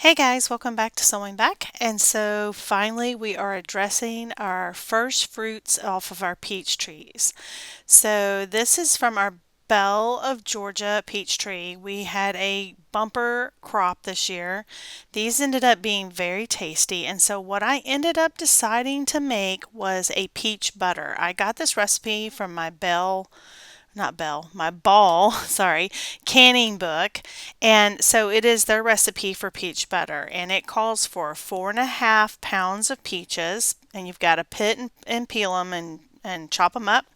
Hey guys, welcome back to Sewing Back. And so finally we are addressing our first fruits off of our peach trees. So this is from our Belle of Georgia peach tree. We had a bumper crop this year. These ended up being very tasty. And so what I ended up deciding to make was a peach butter. I got this recipe from my my ball, sorry, canning book. And so it is their recipe for peach butter. And it calls for 4.5 pounds of peaches. And you've got to pit and peel them and chop them up.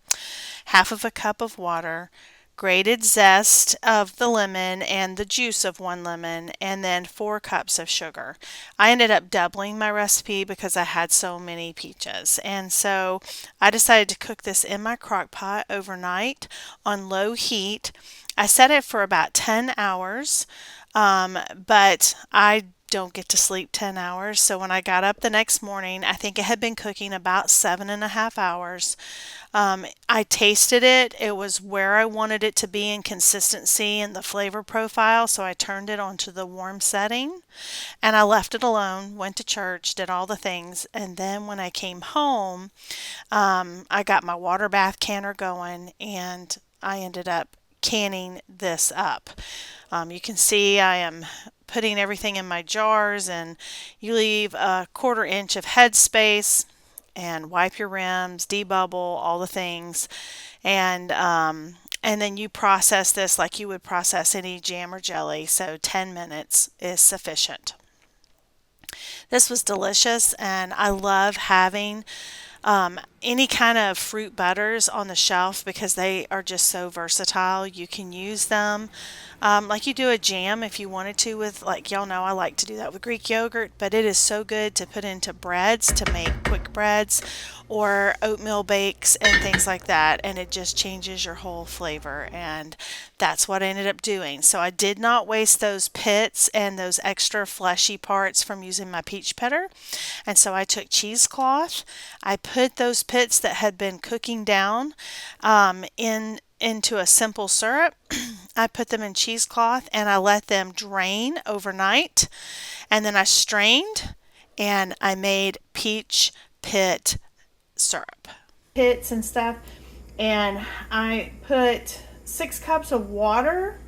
Half of a cup of water, grated zest of the lemon and the juice of one lemon, and then 4 cups of sugar. I ended up doubling my recipe because I had so many peaches. And so I decided to cook this in my crock pot overnight on low heat. I set it for about 10 hours, but I don't get to sleep 10 hours. So when I got up the next morning, I think it had been cooking about 7.5 hours. I tasted it. It was where I wanted it to be in consistency and the flavor profile. So I turned it onto the warm setting and I left it alone, went to church, did all the things. And then when I came home, I got my water bath canner going and I ended up canning this up. You can see I am putting everything in my jars, and you leave a 1/4 inch of headspace and wipe your rims, debubble, all the things, and then you process this like you would process any jam or jelly. So 10 minutes is sufficient. This was delicious, and I love having any kind of fruit butters on the shelf because they are just so versatile. You can use them like you do a jam if you wanted to with, like, y'all know I like to do that with Greek yogurt, but it is so good to put into breads to make quick breads or oatmeal bakes and things like that, and it just changes your whole flavor. And that's what I ended up doing. So I did not waste those pits and those extra fleshy parts from using my peach pitter. And so I took cheesecloth. I put those pits that had been cooking down into a simple syrup. I put them in cheesecloth and I let them drain overnight. And then I strained and I made peach pit syrup. Pits and stuff. And I put 6 cups of water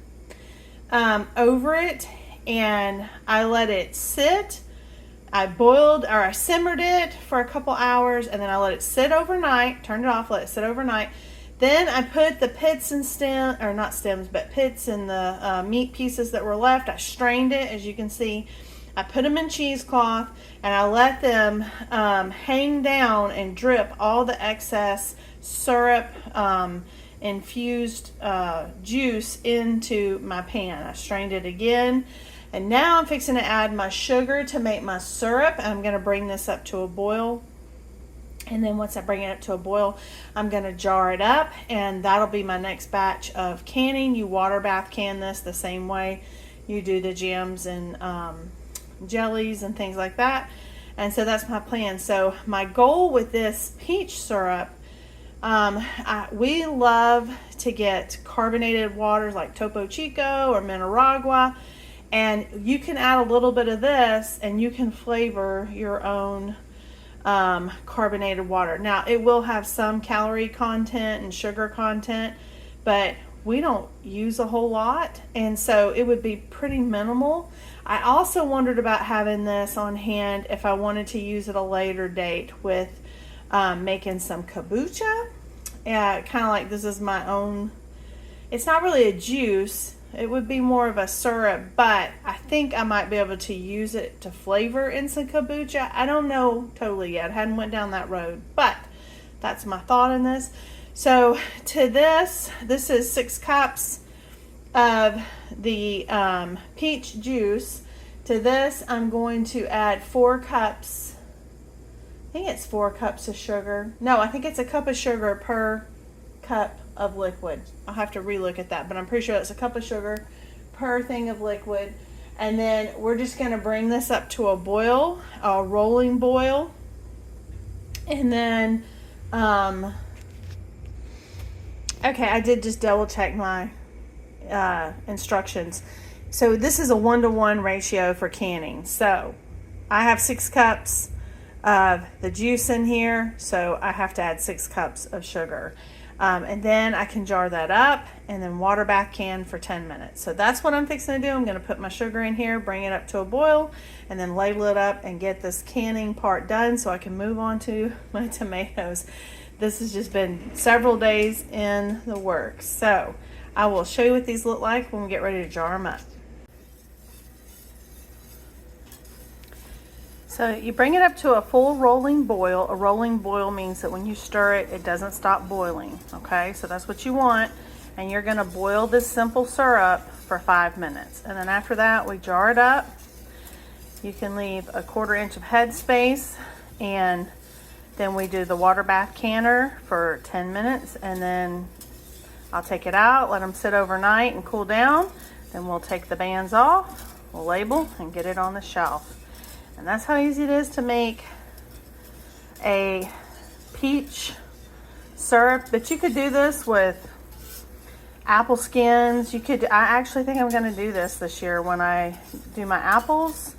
over it and I let it sit. I simmered it for a couple hours and then I let it sit overnight, turned it off, let it sit overnight. Then I put the pits and not stems, but pits and the meat pieces that were left. I strained it, as you can see. I put them in cheesecloth and I let them hang down and drip all the excess syrup infused juice into my pan. I strained it again. And now I'm fixing to add my sugar to make my syrup. I'm going to bring this up to a boil. And then once I bring it up to a boil, I'm going to jar it up. And that'll be my next batch of canning. You water bath can this the same way you do the jams and jellies and things like that. And so that's my plan. So my goal with this peach syrup, we love to get carbonated waters like Topo Chico or Mineragua. And you can add a little bit of this and you can flavor your own carbonated water. Now, it will have some calorie content and sugar content, but we don't use a whole lot. And so it would be pretty minimal. I also wondered about having this on hand if I wanted to use at a later date with making some kombucha. Kind of like this is my own, it's not really a juice. It would be more of a syrup, but I think I might be able to use it to flavor in some kombucha. I don't know totally yet. I hadn't went down that road, but that's my thought in this. So to this is 6 cups of the peach juice. To this, I'm going to add 4 cups. I think it's 4 cups of sugar. No, I think it's a cup of sugar per cup of liquid. I'll have to relook at that, but I'm pretty sure it's a cup of sugar per thing of liquid. And then we're just going to bring this up to a boil, a rolling boil. And then, okay, I did just double check my instructions. So this is a 1-to-1 ratio for canning. So I have 6 cups of the juice in here, so I have to add 6 cups of sugar. And then I can jar that up and then water bath can for 10 minutes. So that's what I'm fixing to do. I'm going to put my sugar in here, bring it up to a boil, and then ladle it up and get this canning part done so I can move on to my tomatoes. This has just been several days in the works. So I will show you what these look like when we get ready to jar them up. So you bring it up to a full rolling boil. A rolling boil means that when you stir it, it doesn't stop boiling, okay? So that's what you want. And you're gonna boil this simple syrup for 5 minutes. And then after that, we jar it up. You can leave a 1/4 inch of head space, and then we do the water bath canner for 10 minutes, and then I'll take it out, let them sit overnight and cool down. Then we'll take the bands off, we'll label, and get it on the shelf. And that's how easy it is to make a peach syrup. But you could do this with apple skins. I actually think I'm going to do this year when I do my apples.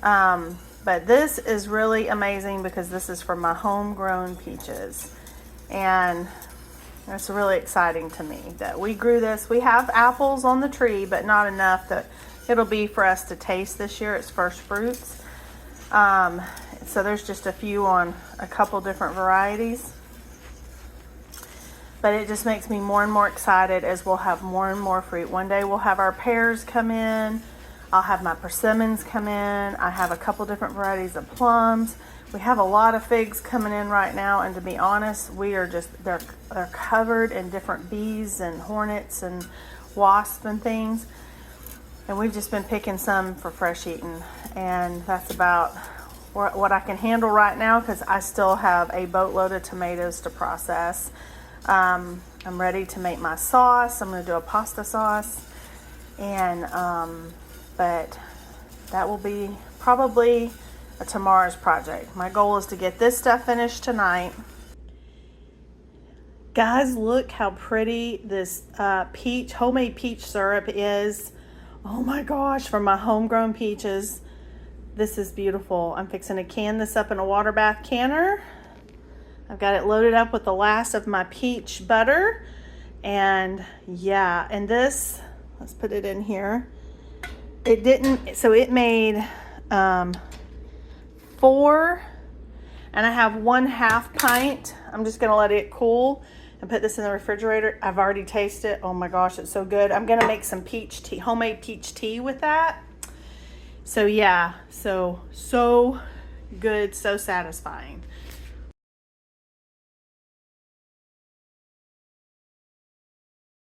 But this is really amazing because this is from my homegrown peaches. And it's really exciting to me that we grew this. We have apples on the tree, but not enough that it'll be for us to taste this year. It's first fruits. So there's just a few on a couple different varieties, but it just makes me more and more excited as we'll have more and more fruit. One day we'll have our pears come in, I'll have my persimmons come in, I have a couple different varieties of plums. We have a lot of figs coming in right now, and to be honest, they're covered in different bees and hornets and wasps and things. And we've just been picking some for fresh eating, and that's about what I can handle right now because I still have a boatload of tomatoes to process. I'm ready to make my sauce. I'm going to do a pasta sauce, and but that will be probably a tomorrow's project. My goal is to get this stuff finished tonight. Guys, look how pretty this homemade peach syrup is. Oh my gosh, from my homegrown peaches. This is beautiful. I'm fixing to can this up in a water bath canner. I've got it loaded up with the last of my peach butter. And yeah, and this, let's put it in here. It made 4, and I have 1/2 pint. I'm just gonna let it cool and put this in the refrigerator. I've already tasted it. Oh my gosh, it's so good. I'm gonna make some peach tea, homemade peach tea with that. So yeah, so good, so satisfying.